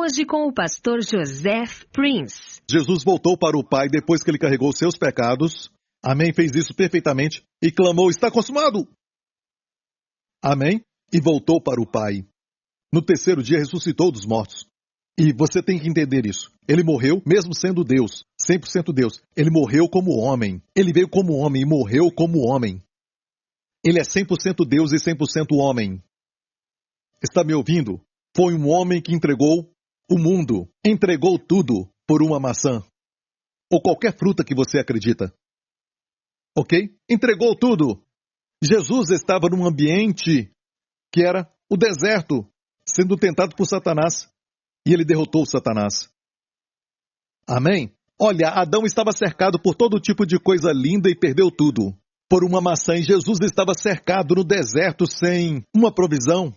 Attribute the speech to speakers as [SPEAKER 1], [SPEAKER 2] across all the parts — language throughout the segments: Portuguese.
[SPEAKER 1] Hoje com o pastor Joseph Prince.
[SPEAKER 2] Jesus voltou para o Pai depois que ele carregou seus pecados. Amém? Fez isso perfeitamente e clamou: está consumado! Amém? E voltou para o Pai. No terceiro dia ressuscitou dos mortos. E você tem que entender isso. Ele morreu mesmo sendo Deus, 100% Deus. Ele morreu como homem. Ele veio como homem e morreu como homem. Ele é 100% Deus e 100% homem. Está me ouvindo? Foi um homem que entregou o mundo. Entregou tudo por uma maçã. Ou qualquer fruta que você acredita. Ok? Entregou tudo. Jesus estava num ambiente que era o deserto, sendo tentado por Satanás. E ele derrotou Satanás. Amém? Olha, Adão estava cercado por todo tipo de coisa linda e perdeu tudo por uma maçã. E Jesus estava cercado no deserto sem uma provisão.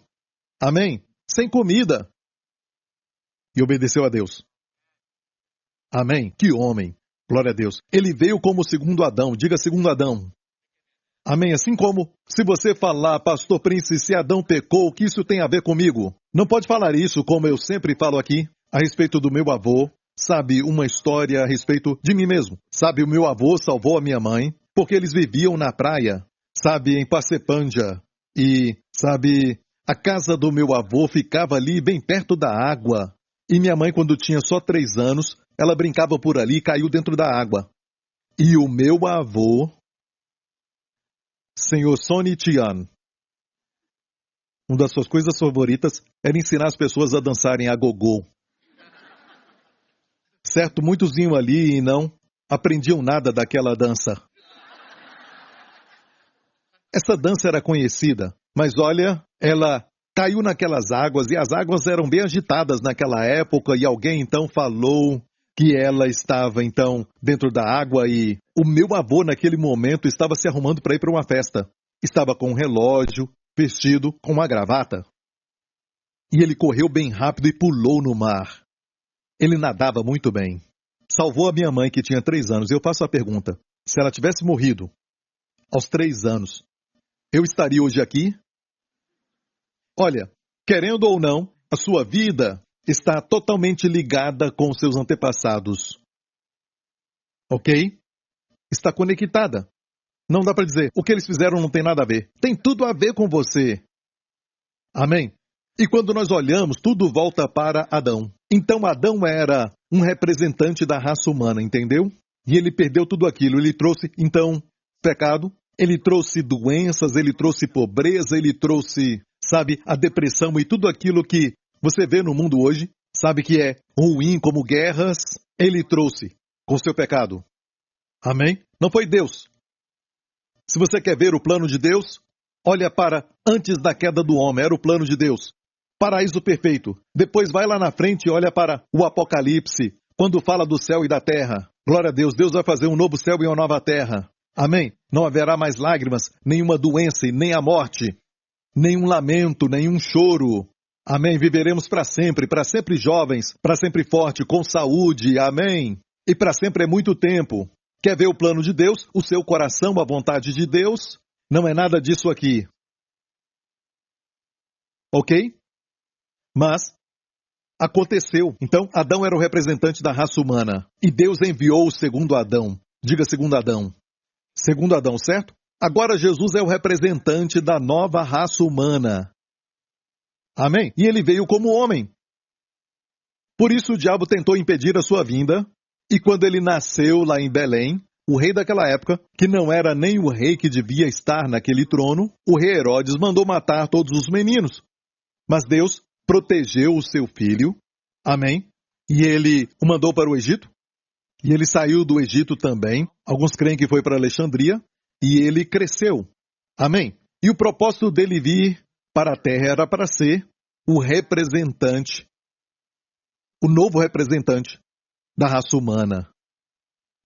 [SPEAKER 2] Amém? Sem comida. E obedeceu a Deus. Amém? Que homem. Glória a Deus. Ele veio como o segundo Adão. Diga segundo Adão. Amém? Assim como, se você falar, pastor Prince, se Adão pecou, o que isso tem a ver comigo? Não pode falar isso, como eu sempre falo aqui, a respeito do meu avô. Sabe, uma história a respeito de mim mesmo. Sabe, o meu avô salvou a minha mãe, porque eles viviam na praia, sabe, em Pasepândia. E, sabe, a casa do meu avô ficava ali bem perto da água. E minha mãe, quando tinha só 3 anos, ela brincava por ali e caiu dentro da água. E o meu avô, Senhor Sonny Tian, uma das suas coisas favoritas era ensinar as pessoas a dançarem agogô. Certo, muitos iam ali e não aprendiam nada daquela dança. Essa dança era conhecida, mas olha, ela caiu naquelas águas e as águas eram bem agitadas naquela época e alguém então falou que ela estava então dentro da água e o meu avô naquele momento estava se arrumando para ir para uma festa. Estava com um relógio, vestido com uma gravata. E ele correu bem rápido e pulou no mar. Ele nadava muito bem. Salvou a minha mãe que tinha 3 anos. Eu faço a pergunta, se ela tivesse morrido aos 3 anos, eu estaria hoje aqui? Olha, querendo ou não, a sua vida está totalmente ligada com os seus antepassados. Ok? Está conectada. Não dá para dizer, o que eles fizeram não tem nada a ver. Tem tudo a ver com você. Amém? E quando nós olhamos, tudo volta para Adão. Então Adão era um representante da raça humana, entendeu? E ele perdeu tudo aquilo. Ele trouxe, então, pecado. Ele trouxe doenças, ele trouxe pobreza, ele trouxe, sabe, a depressão e tudo aquilo que você vê no mundo hoje, sabe que é ruim como guerras, ele trouxe com seu pecado. Amém? Não foi Deus. Se você quer ver o plano de Deus, olha para antes da queda do homem, era o plano de Deus. Paraíso perfeito. Depois vai lá na frente e olha para o Apocalipse, quando fala do céu e da terra. Glória a Deus, Deus vai fazer um novo céu e uma nova terra. Amém? Não haverá mais lágrimas, nenhuma doença e nem a morte, nenhum lamento, nenhum choro. Amém? Viveremos para sempre jovens, para sempre forte, com saúde. Amém? E para sempre é muito tempo. Quer ver o plano de Deus? O seu coração, a vontade de Deus? Não é nada disso aqui. Ok? Mas aconteceu. Então, Adão era o representante da raça humana. E Deus enviou o segundo Adão. Diga segundo Adão. Segundo Adão, certo? Agora Jesus é o representante da nova raça humana. Amém? E ele veio como homem. Por isso o diabo tentou impedir a sua vinda. E quando ele nasceu lá em Belém, o rei daquela época, que não era nem o rei que devia estar naquele trono, o rei Herodes mandou matar todos os meninos. Mas Deus protegeu o seu filho. Amém? E ele o mandou para o Egito. E ele saiu do Egito também. Alguns creem que foi para Alexandria. E ele cresceu. Amém? E o propósito dele vir para a terra era para ser o representante, o novo representante da raça humana.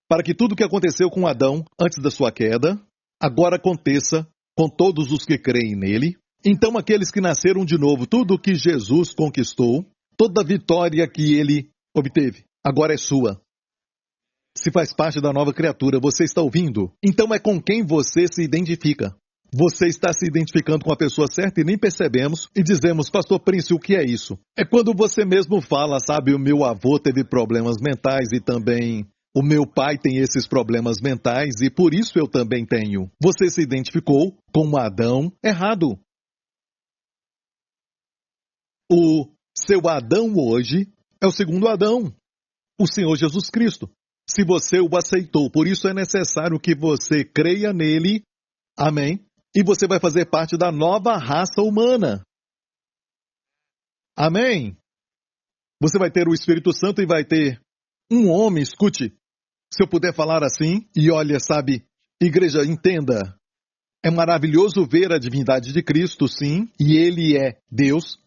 [SPEAKER 2] Para que tudo o que aconteceu com Adão antes da sua queda, agora aconteça com todos os que creem nele. Então aqueles que nasceram de novo, tudo o que Jesus conquistou, toda a vitória que ele obteve, agora é sua. Se faz parte da nova criatura, você está ouvindo? Então é com quem você se identifica. você está se identificando com a pessoa certa e nem percebemos e dizemos, Pastor Prince, o que é isso? É quando você mesmo fala, sabe, o meu avô teve problemas mentais e também o meu pai tem esses problemas mentais e por isso eu também tenho. Você se identificou com um Adão errado. O seu Adão hoje é o segundo Adão, o Senhor Jesus Cristo. Se você o aceitou, por isso é necessário que você creia nele, amém? E você vai fazer parte da nova raça humana. Amém? Você vai ter o Espírito Santo e vai ter um homem, escute, se eu puder falar assim, e olha, sabe, igreja, entenda, é maravilhoso ver a divindade de Cristo, sim, e ele é Deus,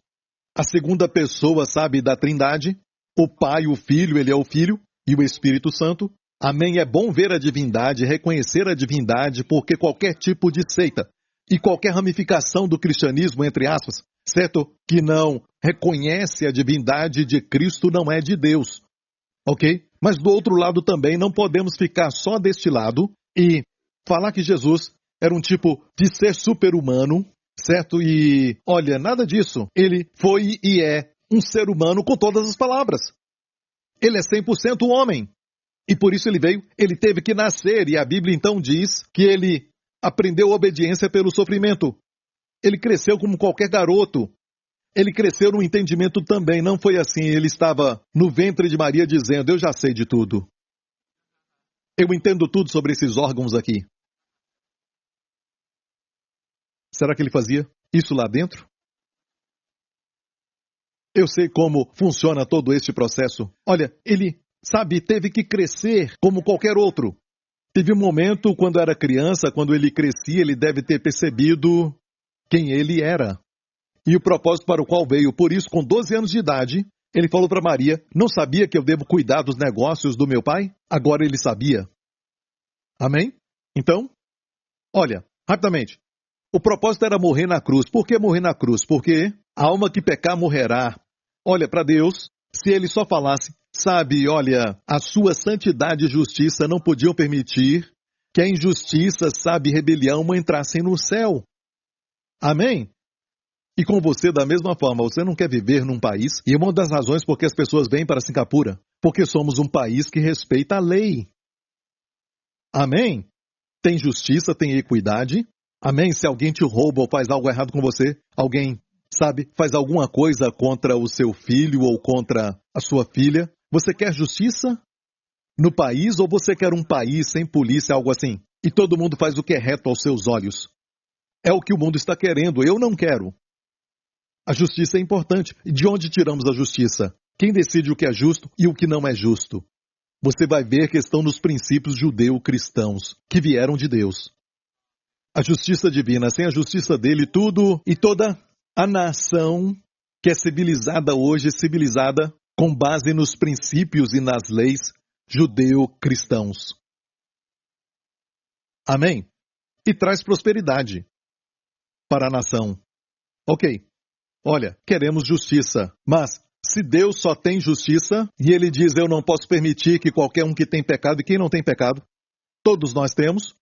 [SPEAKER 2] a segunda pessoa, sabe, da Trindade, o Pai, o Filho, ele é o Filho, e o Espírito Santo. Amém? É bom ver a divindade, reconhecer a divindade, porque qualquer tipo de seita e qualquer ramificação do cristianismo, entre aspas, certo? Que não reconhece a divindade de Cristo não é de Deus, ok? Mas do outro lado também não podemos ficar só deste lado e falar que Jesus era um tipo de ser super-humano, certo? E, olha, nada disso. Ele foi e é um ser humano com todas as palavras. Ele é 100% homem. E por isso ele veio, ele teve que nascer. E a Bíblia então diz que ele aprendeu obediência pelo sofrimento. Ele cresceu como qualquer garoto. Ele cresceu no entendimento também. Não foi assim, ele estava no ventre de Maria dizendo, eu já sei de tudo. Eu entendo tudo sobre esses órgãos aqui. Será que ele fazia isso lá dentro? Eu sei como funciona todo este processo. Olha, ele, sabe, teve que crescer como qualquer outro. Teve um momento, quando era criança, quando ele crescia, ele deve ter percebido quem ele era. E o propósito para o qual veio. Por isso, com 12 anos de idade, ele falou para Maria, não sabia que eu devo cuidar dos negócios do meu pai? Agora ele sabia. Amém? Então, olha, rapidamente. O propósito era morrer na cruz. Por que morrer na cruz? Porque a alma que pecar morrerá. Olha, para Deus, se ele só falasse, sabe, olha, a sua santidade e justiça não podiam permitir que a injustiça, sabe, rebelião entrassem no céu. Amém? E com você, da mesma forma, você não quer viver num país, e uma das razões por que as pessoas vêm para Singapura, porque somos um país que respeita a lei. Amém? Tem justiça, tem equidade. Amém? Se alguém te rouba ou faz algo errado com você, alguém, sabe, faz alguma coisa contra o seu filho ou contra a sua filha, você quer justiça no país ou você quer um país sem polícia, algo assim? E todo mundo faz o que é reto aos seus olhos. É o que o mundo está querendo, eu não quero. A justiça é importante. E de onde tiramos a justiça? Quem decide o que é justo e o que não é justo? Você vai ver que estão nos princípios judeu-cristãos, que vieram de Deus. A justiça divina, sem a justiça dele, tudo e toda a nação que é civilizada hoje, civilizada com base nos princípios e nas leis judeu-cristãos. Amém? E traz prosperidade para a nação. Ok, olha, queremos justiça, mas se Deus só tem justiça, e ele diz, eu não posso permitir que qualquer um que tem pecado, e quem não tem pecado, todos nós temos,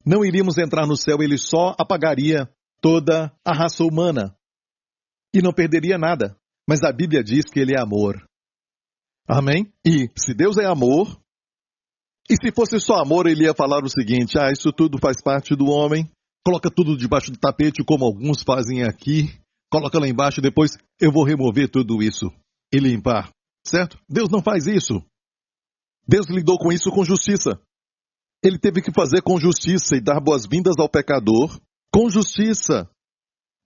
[SPEAKER 2] não iríamos entrar no céu, ele só apagaria toda a raça humana. E não perderia nada. Mas a Bíblia diz que ele é amor. Amém? E se Deus é amor, e se fosse só amor, ele ia falar o seguinte, isso tudo faz parte do homem, coloca tudo debaixo do tapete, como alguns fazem aqui, coloca lá embaixo e depois eu vou remover tudo isso e limpar. Certo? Deus não faz isso. Deus lidou com isso com justiça. Ele teve que fazer com justiça e dar boas-vindas ao pecador com justiça.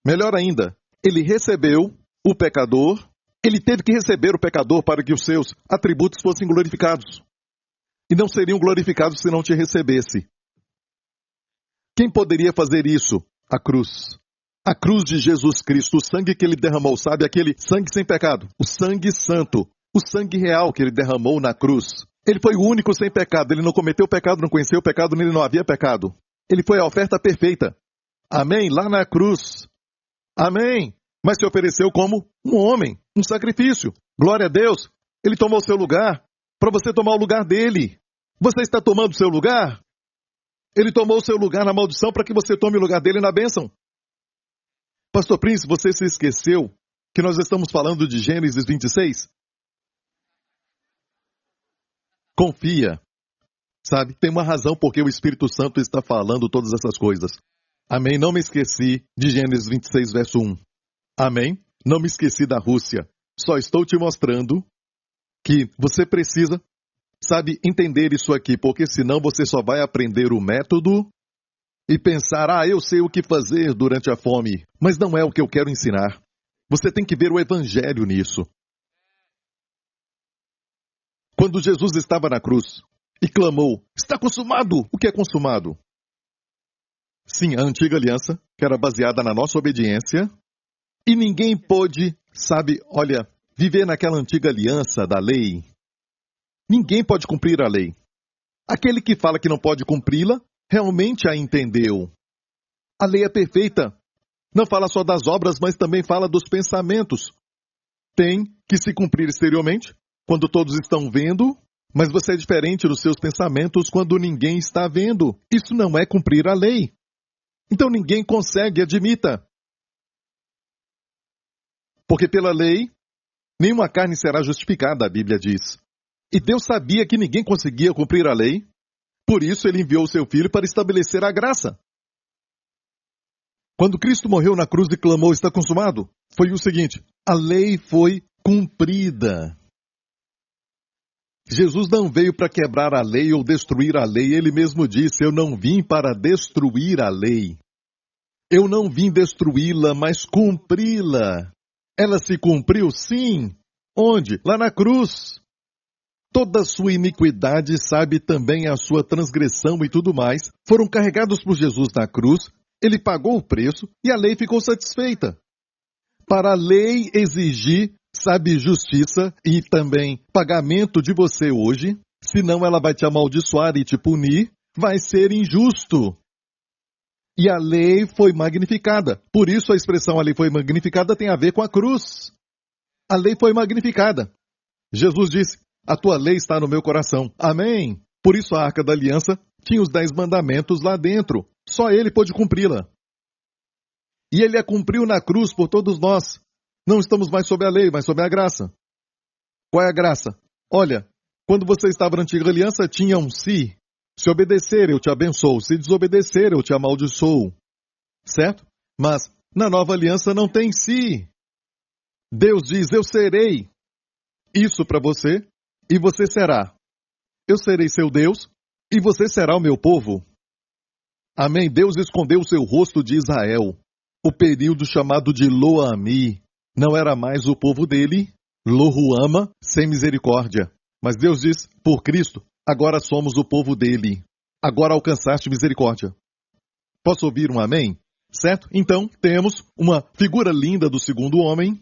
[SPEAKER 2] Melhor ainda, ele recebeu o pecador, ele teve que receber o pecador para que os seus atributos fossem glorificados. E não seriam glorificados se não te recebesse. Quem poderia fazer isso? A cruz. A cruz de Jesus Cristo, o sangue que ele derramou, sabe? Aquele sangue sem pecado, o sangue santo, o sangue real que ele derramou na cruz. Ele foi o único sem pecado, ele não cometeu pecado, não conheceu pecado, nele não havia pecado. Ele foi a oferta perfeita. Amém? Lá na cruz. Amém? Mas se ofereceu como um homem, um sacrifício. Glória a Deus. Ele tomou seu lugar para você tomar o lugar dele. Você está tomando seu lugar? Ele tomou o seu lugar na maldição para que você tome o lugar dele na bênção. Pastor Prince, você se esqueceu que nós estamos falando de Gênesis 26? Confia. Sabe, tem uma razão porque o Espírito Santo está falando todas essas coisas. Amém? Não me esqueci de Gênesis 26, verso 1. Amém? Não me esqueci da Rússia. Só estou te mostrando que você precisa, sabe, entender isso aqui, porque senão você só vai aprender o método e pensar, eu sei o que fazer durante a fome. Mas não é o que eu quero ensinar. Você tem que ver o evangelho nisso. Quando Jesus estava na cruz e clamou, está consumado! O que é consumado? Sim, a antiga aliança, que era baseada na nossa obediência, e ninguém pôde, sabe, viver naquela antiga aliança da lei. Ninguém pode cumprir a lei. Aquele que fala que não pode cumpri-la, realmente a entendeu. A lei é perfeita. Não fala só das obras, mas também fala dos pensamentos. Tem que se cumprir exteriormente, quando todos estão vendo, mas você é diferente dos seus pensamentos quando ninguém está vendo. Isso não é cumprir a lei. Então ninguém consegue, admita. Porque pela lei, nenhuma carne será justificada, a Bíblia diz. E Deus sabia que ninguém conseguia cumprir a lei, por isso ele enviou o seu Filho para estabelecer a graça. Quando Cristo morreu na cruz e clamou, está consumado, foi o seguinte, a lei foi cumprida. Jesus não veio para quebrar a lei ou destruir a lei, ele mesmo disse, eu não vim para destruir a lei. Eu não vim destruí-la, mas cumpri-la. Ela se cumpriu, sim. Onde? Lá na cruz. Toda a sua iniquidade, sabe, também a sua transgressão e tudo mais, foram carregados por Jesus na cruz, ele pagou o preço e a lei ficou satisfeita. Para a lei exigir, sabe, justiça e também pagamento de você hoje, senão ela vai te amaldiçoar e te punir, vai ser injusto. E a lei foi magnificada. Por isso a expressão a lei foi magnificada tem a ver com a cruz. A lei foi magnificada. Jesus disse, a tua lei está no meu coração. Amém. Por isso a Arca da Aliança tinha os 10 mandamentos lá dentro. Só ele pôde cumpri-la. E ele a cumpriu na cruz por todos nós. Não estamos mais sob a lei, mas sob a graça. Qual é a graça? Olha, quando você estava na antiga aliança, tinha um se. Se obedecer, eu te abençoo. Se desobedecer, eu te amaldiçoo. Certo? Mas na nova aliança não tem se. Deus diz, eu serei isso para você e você será. Eu serei seu Deus e você será o meu povo. Amém? Deus escondeu o seu rosto de Israel. O período chamado de Lo-Ami não era mais o povo dele, Lo-Ruama, sem misericórdia. Mas Deus diz, por Cristo, agora somos o povo dele. Agora alcançaste misericórdia. Posso ouvir um amém? Certo? Então, temos uma figura linda do segundo homem.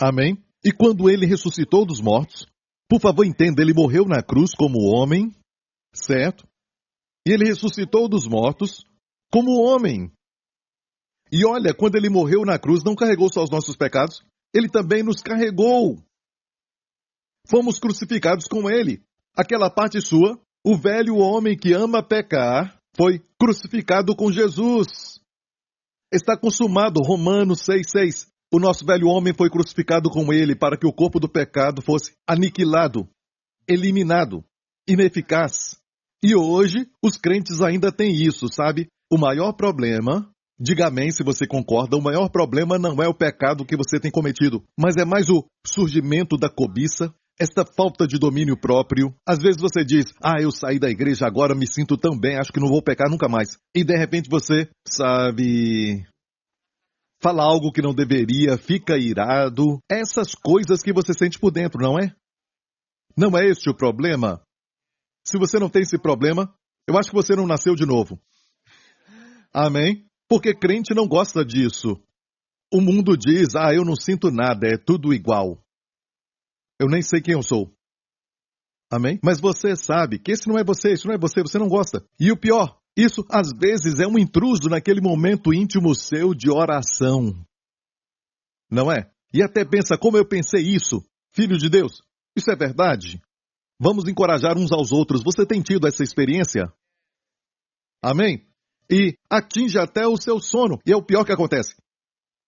[SPEAKER 2] Amém? E quando ele ressuscitou dos mortos, por favor entenda, ele morreu na cruz como homem, certo? E ele ressuscitou dos mortos como homem. E olha, quando ele morreu na cruz, não carregou só os nossos pecados, ele também nos carregou. Fomos crucificados com ele. Aquela parte sua, o velho homem que ama pecar, foi crucificado com Jesus. Está consumado, Romanos 6,6. O nosso velho homem foi crucificado com ele para que o corpo do pecado fosse aniquilado, eliminado, ineficaz. E hoje, os crentes ainda têm isso, sabe? O maior problema, diga amém se você concorda, o maior problema não é o pecado que você tem cometido, mas é mais o surgimento da cobiça, esta falta de domínio próprio. Às vezes você diz, eu saí da igreja agora, me sinto tão bem, acho que não vou pecar nunca mais. E de repente você, sabe, fala algo que não deveria, fica irado. Essas coisas que você sente por dentro, não é? Não é este o problema? Se você não tem esse problema, eu acho que você não nasceu de novo. Amém? Porque crente não gosta disso. O mundo diz, eu não sinto nada, é tudo igual. Eu nem sei quem eu sou. Amém? Mas você sabe que esse não é você, isso não é você, você não gosta. E o pior, isso às vezes é um intruso naquele momento íntimo seu de oração. Não é? E até pensa, como eu pensei isso? Filho de Deus, isso é verdade? Vamos encorajar uns aos outros. Você tem tido essa experiência? Amém? E atinge até o seu sono. E é o pior que acontece.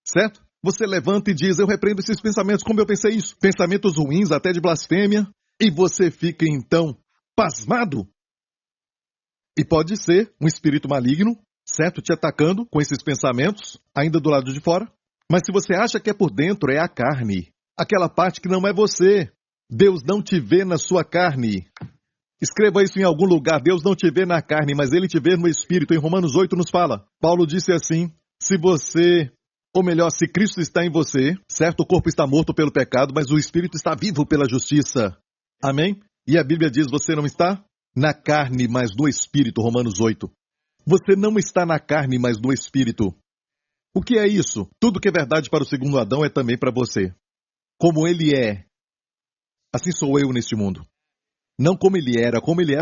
[SPEAKER 2] Certo? Você levanta e diz, eu repreendo esses pensamentos, como eu pensei isso? Pensamentos ruins, até de blasfêmia. E você fica, então, pasmado. E pode ser um espírito maligno, certo? Te atacando com esses pensamentos, ainda do lado de fora. Mas se você acha que é por dentro, é a carne. Aquela parte que não é você. Deus não te vê na sua carne. Escreva isso em algum lugar. Deus não te vê na carne, mas Ele te vê no Espírito. Em Romanos 8 nos fala. Paulo disse assim, se você, ou melhor, se Cristo está em você, certo? O corpo está morto pelo pecado, mas o Espírito está vivo pela justiça. Amém? E a Bíblia diz, você não está na carne, mas no Espírito. Romanos 8. Você não está na carne, mas no Espírito. O que é isso? Tudo que é verdade para o segundo Adão é também para você. Como ele é, assim sou eu neste mundo. Não como ele era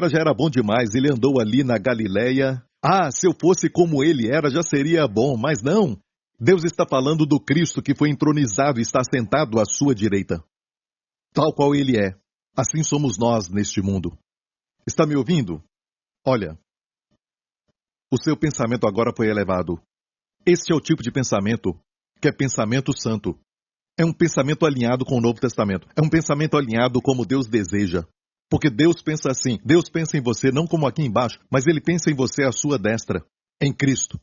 [SPEAKER 2] já era bom demais, ele andou ali na Galileia. Ah, se eu fosse como ele era, já seria bom, mas não. Deus está falando do Cristo que foi entronizado e está sentado à sua direita. Tal qual ele é, assim somos nós neste mundo. Está me ouvindo? Olha, o seu pensamento agora foi elevado. Este é o tipo de pensamento que é pensamento santo. É um pensamento alinhado com o Novo Testamento. É um pensamento alinhado como Deus deseja. Porque Deus pensa assim. Deus pensa em você não como aqui embaixo, mas Ele pensa em você à sua destra, em Cristo.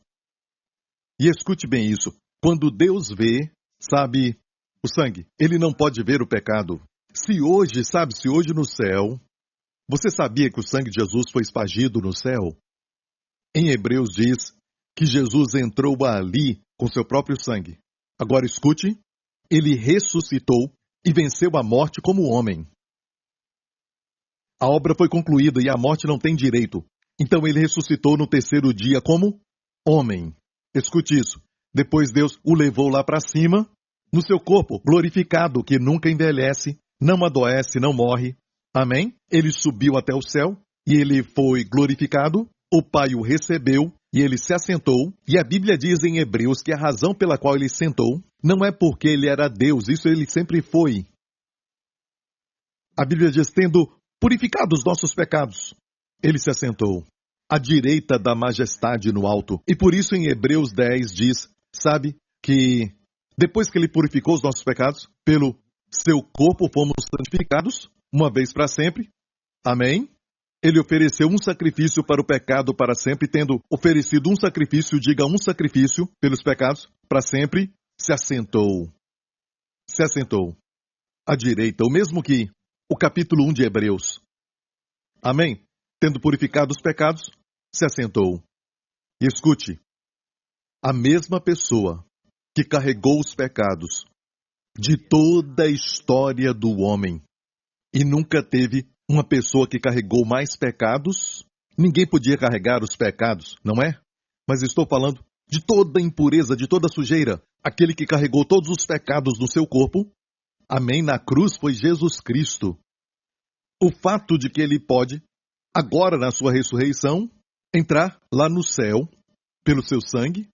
[SPEAKER 2] E escute bem isso. Quando Deus vê, sabe, o sangue, Ele não pode ver o pecado. Se hoje no céu, você sabia que o sangue de Jesus foi espargido no céu? Em Hebreus diz que Jesus entrou ali com seu próprio sangue. Agora escute, Ele ressuscitou e venceu a morte como homem. A obra foi concluída e a morte não tem direito. Então ele ressuscitou no terceiro dia como homem. Escute isso. Depois Deus o levou lá para cima, no seu corpo glorificado, que nunca envelhece, não adoece, não morre. Amém? Ele subiu até o céu e ele foi glorificado. O Pai o recebeu e ele se assentou. E a Bíblia diz em Hebreus que a razão pela qual ele sentou não é porque ele era Deus, isso ele sempre foi. A Bíblia diz, tendo purificado os nossos pecados, ele se assentou à direita da majestade no alto. E por isso em Hebreus 10 diz, sabe, que depois que ele purificou os nossos pecados, pelo seu corpo fomos santificados, uma vez para sempre. Amém? Ele ofereceu um sacrifício para o pecado para sempre, tendo oferecido um sacrifício, diga um sacrifício pelos pecados, para sempre, se assentou. Se assentou à direita, o mesmo que o capítulo 1 de Hebreus. Amém? Tendo purificado os pecados, se assentou. E escute, a mesma pessoa que carregou os pecados de toda a história do homem, e nunca teve uma pessoa que carregou mais pecados, ninguém podia carregar os pecados, não é? Mas estou falando de toda a impureza, de toda a sujeira, aquele que carregou todos os pecados no seu corpo, amém, na cruz foi Jesus Cristo. O fato de que ele pode, agora na sua ressurreição, entrar lá no céu, pelo seu sangue,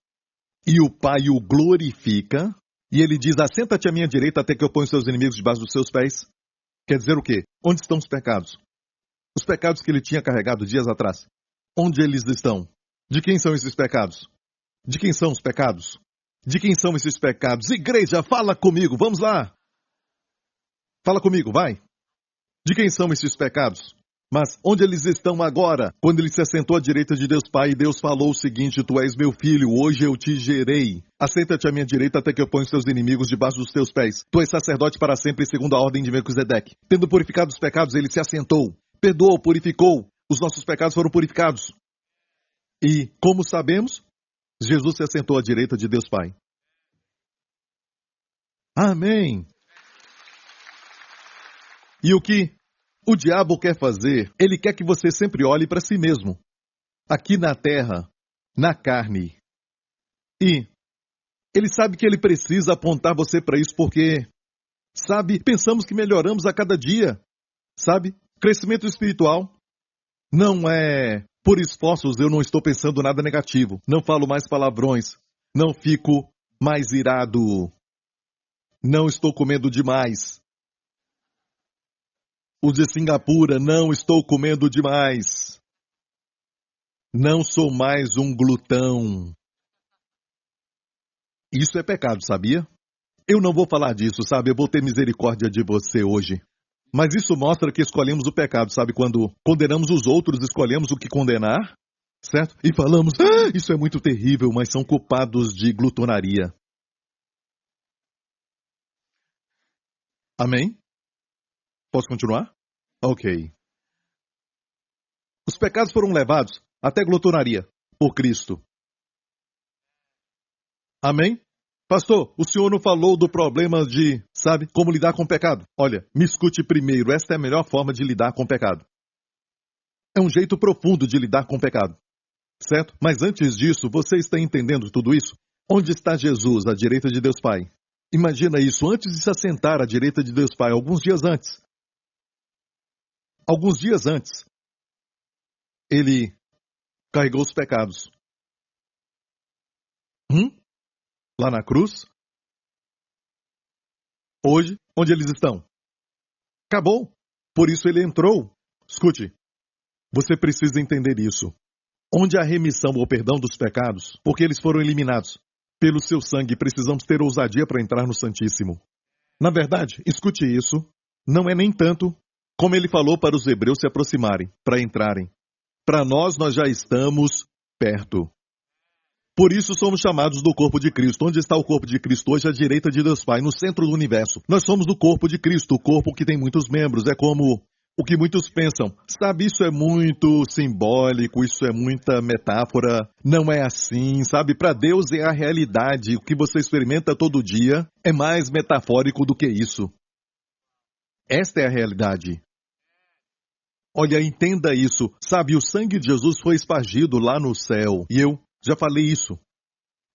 [SPEAKER 2] e o Pai o glorifica, e ele diz, assenta-te à minha direita até que eu ponha os seus inimigos debaixo dos seus pés. Quer dizer o quê? Onde estão os pecados? Os pecados que ele tinha carregado dias atrás. Onde eles estão? De quem são esses pecados? De quem são os pecados? De quem são esses pecados? Igreja, fala comigo, vamos lá! Fala comigo, vai! De quem são esses pecados? Mas onde eles estão agora? Quando ele se assentou à direita de Deus Pai, Deus falou o seguinte, tu és meu filho, hoje eu te gerei. Assenta-te à minha direita até que eu ponha os teus inimigos debaixo dos teus pés. Tu és sacerdote para sempre, segundo a ordem de Melquisedeque. Tendo purificado os pecados, ele se assentou. Perdoou, purificou. Os nossos pecados foram purificados. E, como sabemos, Jesus se assentou à direita de Deus Pai. Amém. E o que o diabo quer fazer? Ele quer que você sempre olhe para si mesmo. Aqui na terra, na carne. E ele sabe que ele precisa apontar você para isso porque, sabe, pensamos que melhoramos a cada dia. Sabe, crescimento espiritual não é por esforços, eu não estou pensando nada negativo. Não falo mais palavrões. Não fico mais irado. Não estou comendo demais. O de Singapura, não estou comendo demais. Não sou mais um glutão. Isso é pecado, sabia? Eu não vou falar disso, sabe? Eu vou ter misericórdia de você hoje. Mas isso mostra que escolhemos o pecado, sabe? Quando condenamos os outros, escolhemos o que condenar, certo? E falamos, isso é muito terrível, mas são culpados de glutonaria. Amém? Posso continuar? Ok. Os pecados foram levados até glutonaria por Cristo. Amém? Pastor, o senhor não falou do problema de, sabe, como lidar com o pecado. Olha, me escute primeiro, esta é a melhor forma de lidar com o pecado. É um jeito profundo de lidar com o pecado, certo? Mas antes disso, você está entendendo tudo isso? Onde está Jesus, à direita de Deus Pai? Imagina isso, antes de se assentar à direita de Deus Pai, alguns dias antes. Alguns dias antes, ele carregou os pecados. Lá na cruz. Hoje, onde eles estão? Acabou. Por isso ele entrou. Escute, você precisa entender isso. Onde há remissão ou perdão dos pecados, porque eles foram eliminados pelo seu sangue, precisamos ter ousadia para entrar no Santíssimo. Na verdade, escute isso, não é nem tanto como ele falou para os hebreus se aproximarem, para entrarem. Para nós já estamos perto. Por isso somos chamados do corpo de Cristo. Onde está o corpo de Cristo hoje? À direita de Deus Pai, no centro do universo. Nós somos do corpo de Cristo, o corpo que tem muitos membros. É como o que muitos pensam. Sabe, isso é muito simbólico, isso é muita metáfora. Não é assim, sabe? Para Deus é a realidade. O que você experimenta todo dia é mais metafórico do que isso. Esta é a realidade. Olha, entenda isso. Sabe, o sangue de Jesus foi espargido lá no céu. E eu já falei isso.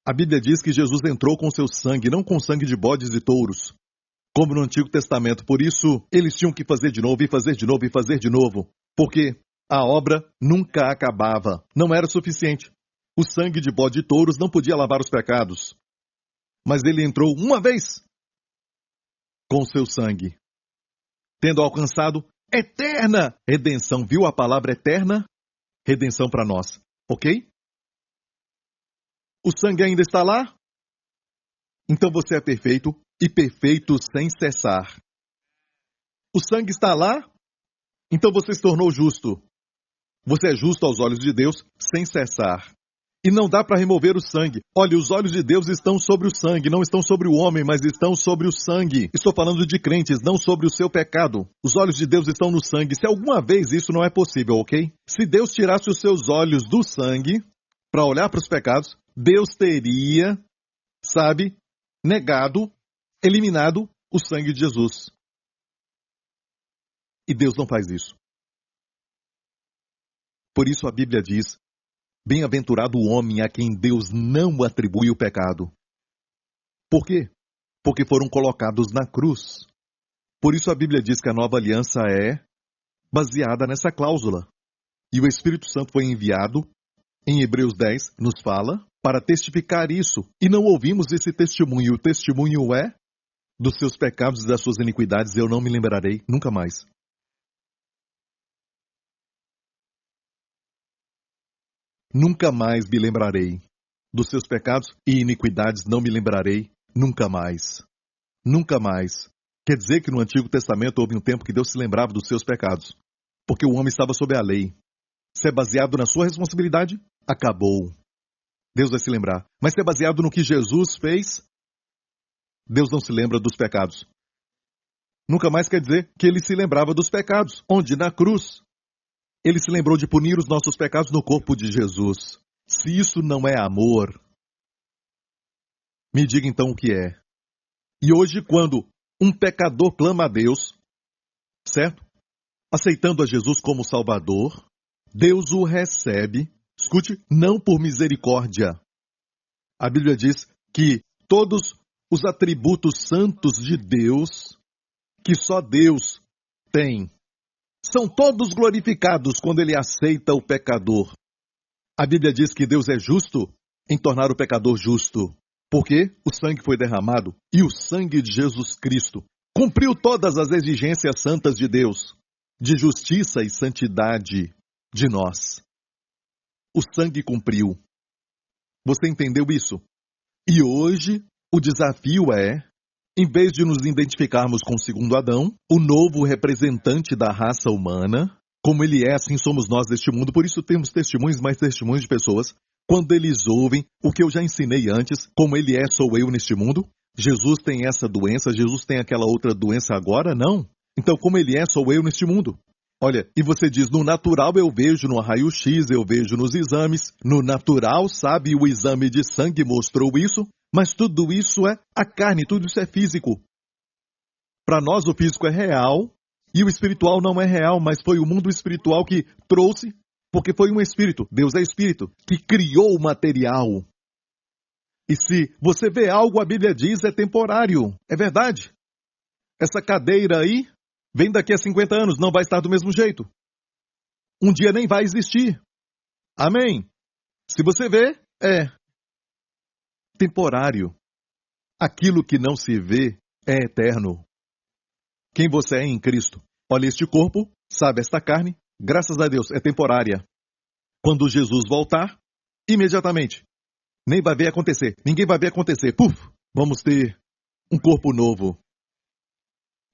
[SPEAKER 2] A Bíblia diz que Jesus entrou com seu sangue, não com sangue de bodes e touros, como no Antigo Testamento. Por isso, eles tinham que fazer de novo, e fazer de novo, e fazer de novo. Porque a obra nunca acabava. Não era suficiente. O sangue de bode e touros não podia lavar os pecados. Mas ele entrou uma vez com seu sangue, tendo alcançado eterna redenção. Viu a palavra eterna? Redenção para nós. Ok? O sangue ainda está lá? Então você é perfeito e perfeito sem cessar. O sangue está lá? Então você se tornou justo. Você é justo aos olhos de Deus sem cessar. E não dá para remover o sangue. Olha, os olhos de Deus estão sobre o sangue, não estão sobre o homem, mas estão sobre o sangue. Estou falando de crentes, não sobre o seu pecado. Os olhos de Deus estão no sangue. Se alguma vez isso não é possível, ok? Se Deus tirasse os seus olhos do sangue para olhar para os pecados, Deus teria, sabe, negado, eliminado o sangue de Jesus. E Deus não faz isso. Por isso a Bíblia diz, bem-aventurado o homem a quem Deus não atribui o pecado. Por quê? Porque foram colocados na cruz. Por isso a Bíblia diz que a nova aliança é baseada nessa cláusula. E o Espírito Santo foi enviado, em Hebreus 10, nos fala, para testificar isso. E não ouvimos esse testemunho. O testemunho é, dos seus pecados e das suas iniquidades eu não me lembrarei nunca mais. Nunca mais me lembrarei. Dos seus pecados e iniquidades não me lembrarei nunca mais. Nunca mais. Quer dizer que no Antigo Testamento houve um tempo que Deus se lembrava dos seus pecados. Porque o homem estava sob a lei. Se é baseado na sua responsabilidade, acabou. Deus vai se lembrar. Mas se é baseado no que Jesus fez, Deus não se lembra dos pecados. Nunca mais quer dizer que ele se lembrava dos pecados. Onde? Na cruz. Ele se lembrou de punir os nossos pecados no corpo de Jesus. Se isso não é amor, me diga então o que é. E hoje, quando um pecador clama a Deus, certo? Aceitando a Jesus como Salvador, Deus o recebe, escute, não por misericórdia. A Bíblia diz que todos os atributos santos de Deus, que só Deus tem, são todos glorificados quando ele aceita o pecador. A Bíblia diz que Deus é justo em tornar o pecador justo, porque o sangue foi derramado e o sangue de Jesus Cristo cumpriu todas as exigências santas de Deus, de justiça e santidade de nós. o sangue cumpriu. Você entendeu isso? E hoje, o desafio é, em vez de nos identificarmos com o segundo Adão, o novo representante da raça humana, como ele é, assim somos nós deste mundo, por isso temos testemunhos, mais testemunhos de pessoas, quando eles ouvem o que eu já ensinei antes, como ele é, sou eu neste mundo. Jesus tem essa doença, Jesus tem aquela outra doença agora? Não. Então, como ele é, sou eu neste mundo. Olha, e você diz, no natural eu vejo no raio-x, eu vejo nos exames. No natural, sabe, o exame de sangue mostrou isso, mas tudo isso é a carne, tudo isso é físico. Para nós o físico é real e o espiritual não é real, mas foi o mundo espiritual que trouxe, porque foi um espírito, Deus é espírito, que criou o material. E se você vê algo, a Bíblia diz, é temporário. É verdade. Essa cadeira aí vem daqui a 50 anos, não vai estar do mesmo jeito. Um dia nem vai existir. Amém? Se você vê, é temporário. Aquilo que não se vê é eterno. Quem você é em Cristo? Olha, este corpo, sabe, esta carne, graças a Deus, é temporária. Quando Jesus voltar, imediatamente, nem vai ver acontecer, ninguém vai ver acontecer. Puf, vamos ter um corpo novo.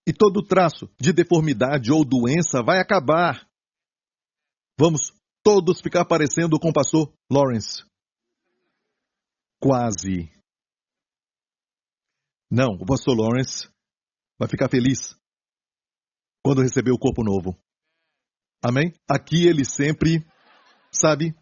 [SPEAKER 2] E todo traço de deformidade ou doença vai acabar. Vamos todos ficar parecendo com o pastor Lawrence. Quase. Não, o pastor Lawrence vai ficar feliz quando receber o corpo novo. Amém? Aqui ele sempre, sabe,